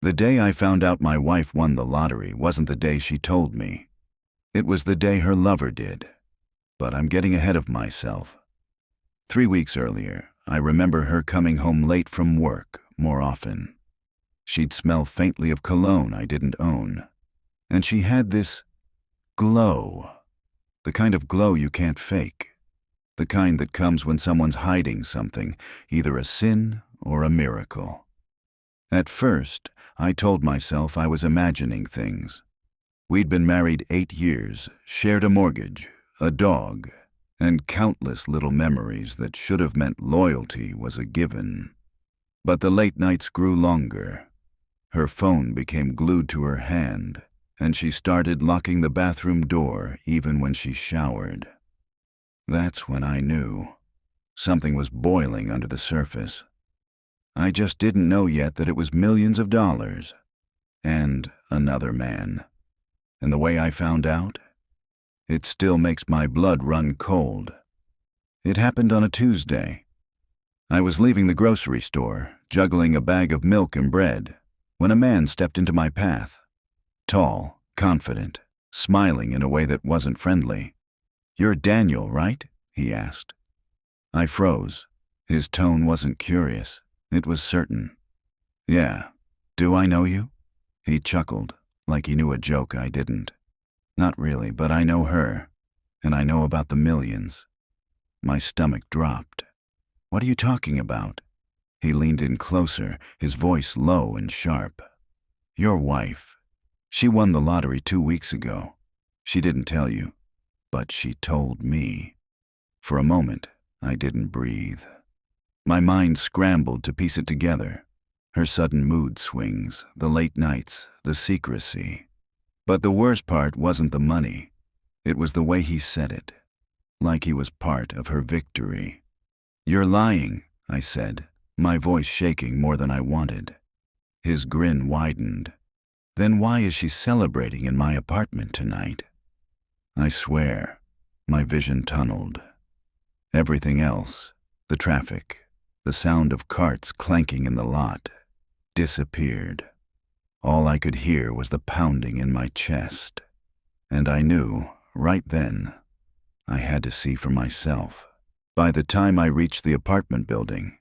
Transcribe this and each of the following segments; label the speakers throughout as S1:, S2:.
S1: The day I found out my wife won the lottery wasn't the day she told me. It was the day her lover did. But I'm getting ahead of myself. 3 weeks earlier, I remember her coming home late from work more often. She'd smell faintly of cologne I didn't own. And she had this glow. The kind of glow you can't fake. The kind that comes when someone's hiding something, either a sin or a miracle. At first, I told myself I was imagining things. We'd been married 8 years, shared a mortgage, a dog, and countless little memories that should have meant loyalty was a given. But the late nights grew longer. Her phone became glued to her hand, and she started locking the bathroom door even when she showered. That's when I knew. Something was boiling under the surface. I just didn't know yet that it was millions of dollars. And another man. And the way I found out? It still makes my blood run cold. It happened on a Tuesday. I was leaving the grocery store, juggling a bag of milk and bread, when a man stepped into my path. Tall, confident, smiling in a way that wasn't friendly. "You're Daniel, right?" he asked. I froze. His tone wasn't curious. It was certain. "Yeah. Do I know you?" He chuckled, like he knew a joke I didn't. "Not really, but I know her. And I know about the millions." My stomach dropped. "What are you talking about?" He leaned in closer, his voice low and sharp. "Your wife. She won the lottery 2 weeks ago. She didn't tell you, but she told me." For a moment, I didn't breathe. My mind scrambled to piece it together. Her sudden mood swings, the late nights, the secrecy. But the worst part wasn't the money. It was the way he said it, like he was part of her victory. "You're lying," I said, my voice shaking more than I wanted. His grin widened. "Then why is she celebrating in my apartment tonight?" I swear, my vision tunneled. Everything else, the traffic, the sound of carts clanking in the lot, disappeared. All I could hear was the pounding in my chest. And I knew, right then, I had to see for myself. By the time I reached the apartment building,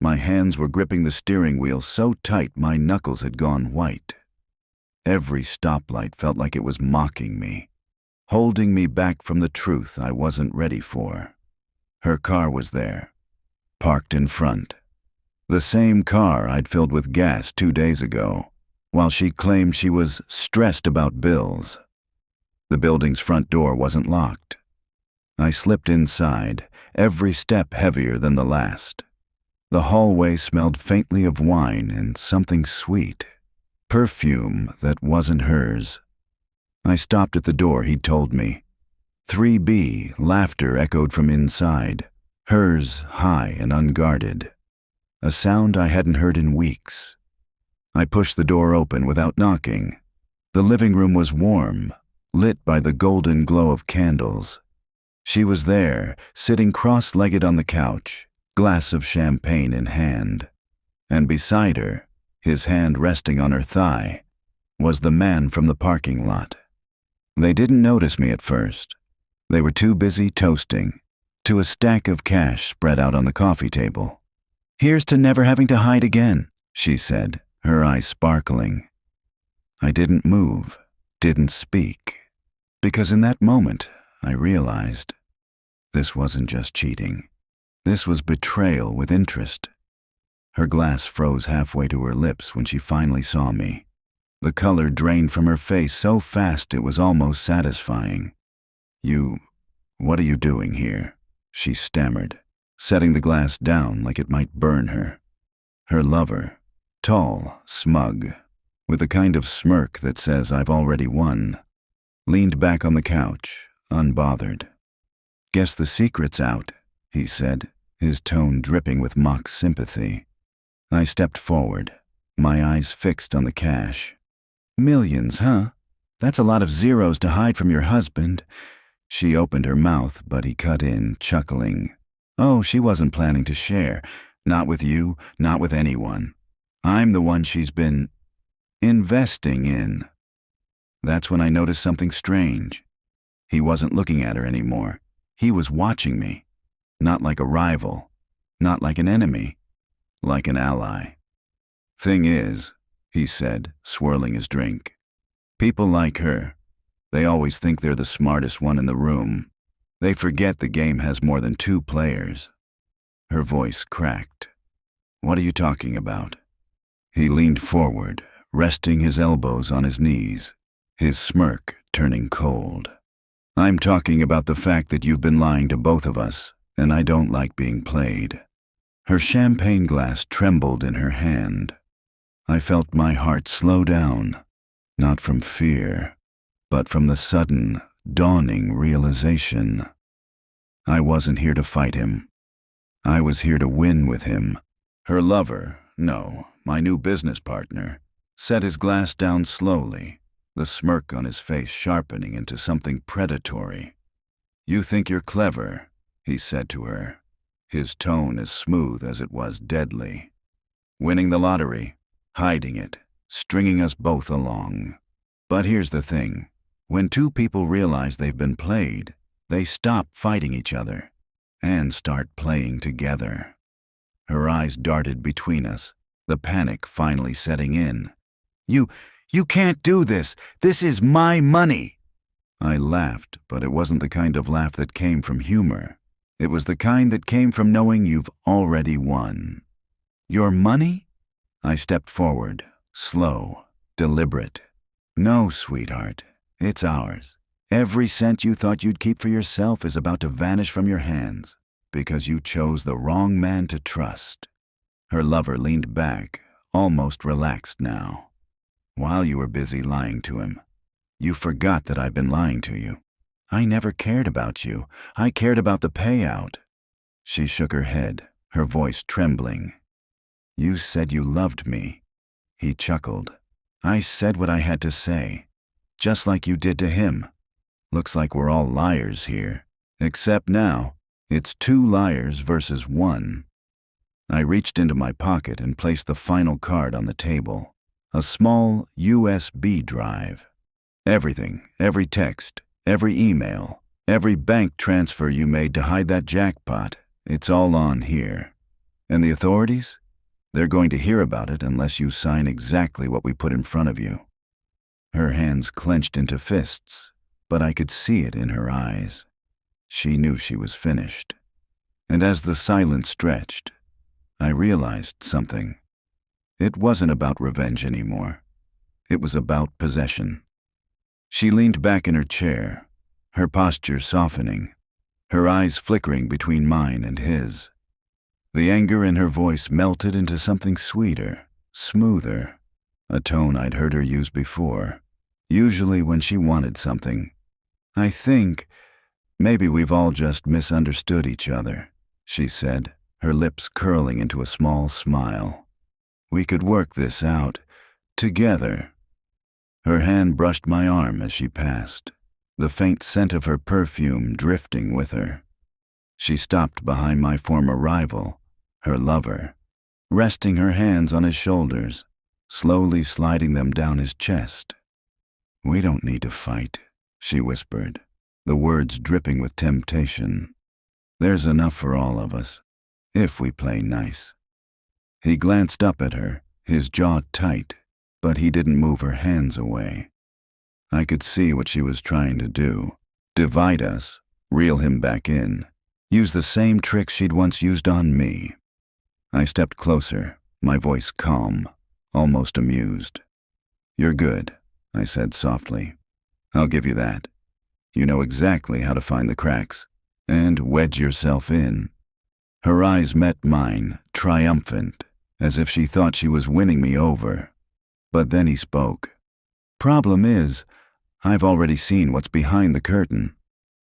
S1: my hands were gripping the steering wheel so tight my knuckles had gone white. Every stoplight felt like it was mocking me, holding me back from the truth I wasn't ready for. Her car was there, parked in front. The same car I'd filled with gas 2 days ago, while she claimed she was stressed about bills. The building's front door wasn't locked. I slipped inside, every step heavier than the last. The hallway smelled faintly of wine and something sweet, perfume that wasn't hers. I stopped at the door he'd told me. 3B, laughter echoed from inside, hers high and unguarded. A sound I hadn't heard in weeks. I pushed the door open without knocking. The living room was warm, lit by the golden glow of candles. She was there, sitting cross-legged on the couch, glass of champagne in hand. And beside her, his hand resting on her thigh, was the man from the parking lot. They didn't notice me at first. They were too busy toasting to a stack of cash spread out on the coffee table. "Here's to never having to hide again," she said, her eyes sparkling. I didn't move, didn't speak, because in that moment I realized this wasn't just cheating. This was betrayal with interest. Her glass froze halfway to her lips when she finally saw me. The color drained from her face so fast it was almost satisfying. What are you doing here?" she stammered, setting the glass down like it might burn her. Her lover, tall, smug, with the kind of smirk that says I've already won, leaned back on the couch, unbothered. "Guess the secret's out," he said, his tone dripping with mock sympathy. I stepped forward, my eyes fixed on the cash. "Millions, huh? That's a lot of zeros to hide from your husband." She opened her mouth, but he cut in, chuckling. "Oh, she wasn't planning to share. Not with you, not with anyone. I'm the one she's been..." Investing in. That's when I noticed something strange. He wasn't looking at her anymore. He was watching me. Not like a rival. Not like an enemy. Like an ally. Thing is, he said, swirling his drink, people like her, they always think they're the smartest one in the room. They forget the game has more than two players. Her voice cracked. What are you talking about? He leaned forward, resting his elbows on his knees, his smirk turning cold. I'm talking about the fact that you've been lying to both of us, and I don't like being played. Her champagne glass trembled in her hand. I felt my heart slow down, not from fear, but from the sudden, dawning realization. I wasn't here to fight him. I was here to win with him. Her lover, no, my new business partner, set his glass down slowly, the smirk on his face sharpening into something predatory. You think you're clever, he said to her, his tone as smooth as it was deadly. Winning the lottery, hiding it, stringing us both along. But here's the thing. When two people realize they've been played, they stop fighting each other and start playing together. Her eyes darted between us, the panic finally setting in. You can't do this. This is my money. I laughed, but it wasn't the kind of laugh that came from humor. It was the kind that came from knowing you've already won. Your money? I stepped forward, slow, deliberate. No, sweetheart, it's ours. Every cent you thought you'd keep for yourself is about to vanish from your hands because you chose the wrong man to trust. Her lover leaned back, almost relaxed now. While you were busy lying to him, you forgot that I've been lying to you. I never cared about you. I cared about the payout. She shook her head, her voice trembling. You said you loved me. He chuckled. I said what I had to say, just like you did to him. Looks like we're all liars here, except now, it's two liars versus one. I reached into my pocket and placed the final card on the table, a small USB drive. Everything, every text, every email, every bank transfer you made to hide that jackpot, it's all on here. And the authorities? They're going to hear about it unless you sign exactly what we put in front of you. Her hands clenched into fists, but I could see it in her eyes. She knew she was finished. And as the silence stretched, I realized something. It wasn't about revenge anymore. It was about possession. She leaned back in her chair, her posture softening, her eyes flickering between mine and his. The anger in her voice melted into something sweeter, smoother, a tone I'd heard her use before, usually when she wanted something. I think maybe we've all just misunderstood each other, she said, her lips curling into a small smile. We could work this out, together. Her hand brushed my arm as she passed, the faint scent of her perfume drifting with her. She stopped behind my former rival, her lover, resting her hands on his shoulders, slowly sliding them down his chest. We don't need to fight, she whispered, the words dripping with temptation. There's enough for all of us, if we play nice. He glanced up at her, his jaw tight, but he didn't move her hands away. I could see what she was trying to do, divide us, reel him back in, use the same tricks she'd once used on me. I stepped closer, my voice calm, almost amused. You're good, I said softly. I'll give you that. You know exactly how to find the cracks and wedge yourself in. Her eyes met mine, triumphant, as if she thought she was winning me over. But then he spoke. Problem is, I've already seen what's behind the curtain.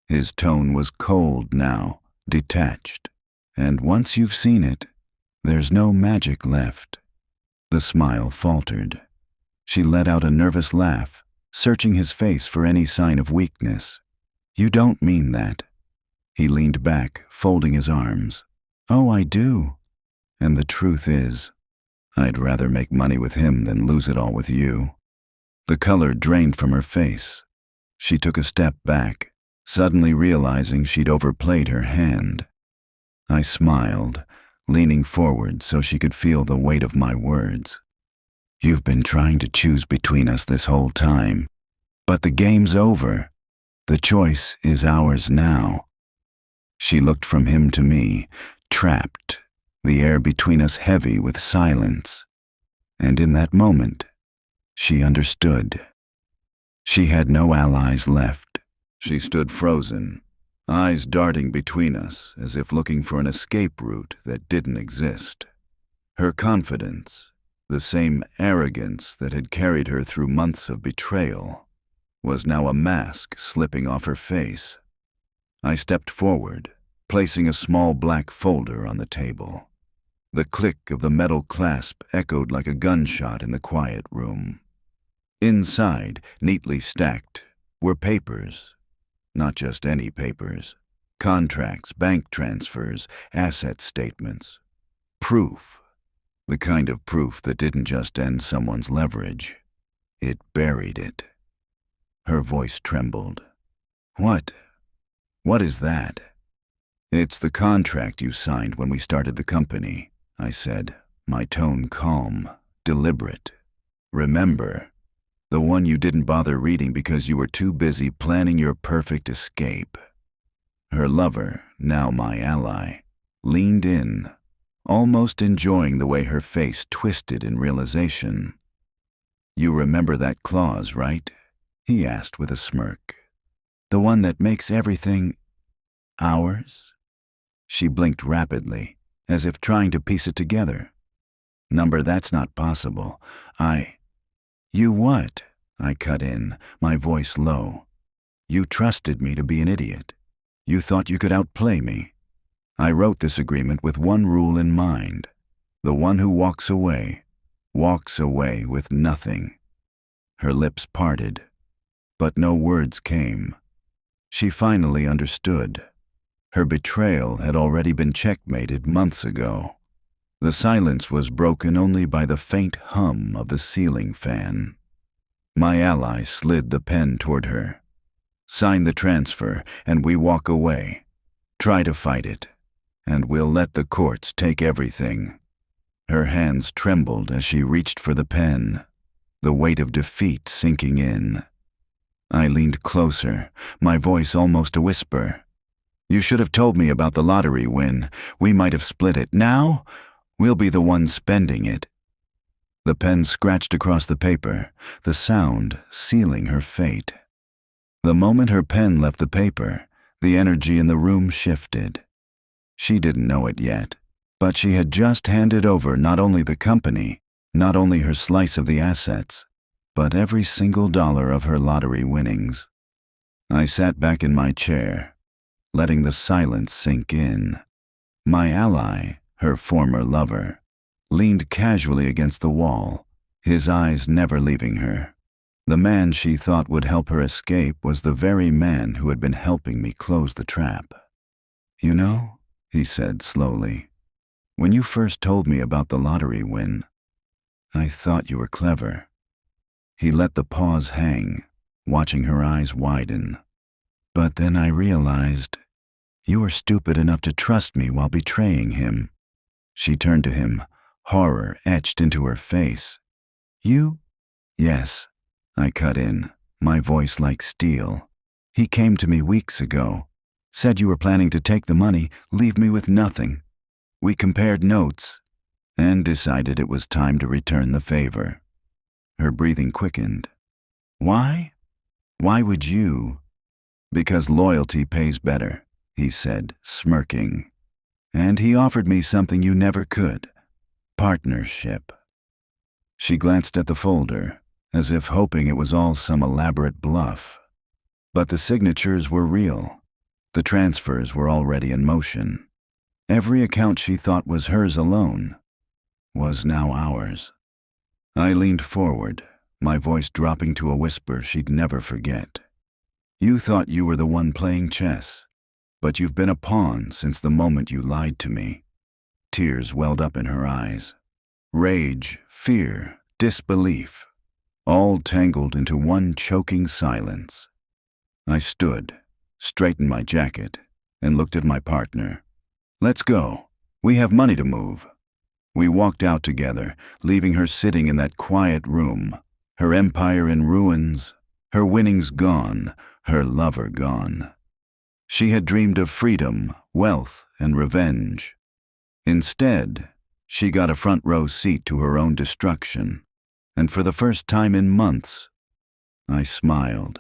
S1: His tone was cold now, detached. And once you've seen it, there's no magic left. The smile faltered. She let out a nervous laugh, searching his face for any sign of weakness. You don't mean that. He leaned back, folding his arms. Oh, I do. And the truth is, I'd rather make money with him than lose it all with you." The color drained from her face. She took a step back, suddenly realizing she'd overplayed her hand. I smiled, leaning forward so she could feel the weight of my words. "You've been trying to choose between us this whole time, but the game's over. The choice is ours now." She looked from him to me, trapped, the air between us heavy with silence. And in that moment, she understood. She had no allies left. She stood frozen, eyes darting between us as if looking for an escape route that didn't exist. Her confidence, the same arrogance that had carried her through months of betrayal, was now a mask slipping off her face. I stepped forward, placing a small black folder on the table. The click of the metal clasp echoed like a gunshot in the quiet room. Inside, neatly stacked, were papers. Not just any papers. Contracts, bank transfers, asset statements. Proof. The kind of proof that didn't just end someone's leverage. It buried it. Her voice trembled. "What? What is that?" "It's the contract you signed when we started the company," I said, my tone calm, deliberate. "Remember, the one you didn't bother reading because you were too busy planning your perfect escape." Her lover, now my ally, leaned in, almost enjoying the way her face twisted in realization. "You remember that clause, right?" he asked with a smirk. "The one that makes everything ours?" She blinked rapidly, as if trying to piece it together. "Number, that's not possible. You what?" I cut in, my voice low. "You trusted me to be an idiot. You thought you could outplay me. I wrote this agreement with one rule in mind. The one who walks away with nothing." Her lips parted, but no words came. She finally understood. Her betrayal had already been checkmated months ago. The silence was broken only by the faint hum of the ceiling fan. My ally slid the pen toward her. "Sign the transfer, and we walk away. Try to fight it, and we'll let the courts take everything." Her hands trembled as she reached for the pen, the weight of defeat sinking in. I leaned closer, my voice almost a whisper. "You should have told me about the lottery win. We might have split it. Now, we'll be the ones spending it." The pen scratched across the paper, the sound sealing her fate. The moment her pen left the paper, the energy in the room shifted. She didn't know it yet, but she had just handed over not only the company, not only her slice of the assets, but every single dollar of her lottery winnings. I sat back in my chair, letting the silence sink in. My ally, her former lover, leaned casually against the wall, his eyes never leaving her. The man she thought would help her escape was the very man who had been helping me close the trap. "You know," he said slowly, "when you first told me about the lottery win, I thought you were clever." He let the pause hang, watching her eyes widen. "But then I realized you were stupid enough to trust me while betraying him." She turned to him, horror etched into her face. "You?" "Yes," I cut in, my voice like steel. "He came to me weeks ago, said you were planning to take the money, leave me with nothing. We compared notes, and decided it was time to return the favor." Her breathing quickened. "Why? Why would you?" "Because loyalty pays better," he said, smirking. "And he offered me something you never could. Partnership." She glanced at the folder, as if hoping it was all some elaborate bluff. But the signatures were real. The transfers were already in motion. Every account she thought was hers alone was now ours. I leaned forward, my voice dropping to a whisper she'd never forget. "You thought you were the one playing chess, but you've been a pawn since the moment you lied to me." Tears welled up in her eyes. rage, fear, disbelief, all tangled into one choking silence. I stood, straightened my jacket, and looked at my partner. "Let's go. We have money to move." We walked out together, leaving her sitting in that quiet room, her empire in ruins, her winnings gone, her lover gone. She had dreamed of freedom, wealth, and revenge. Instead, she got a front-row seat to her own destruction, and for the first time in months, I smiled.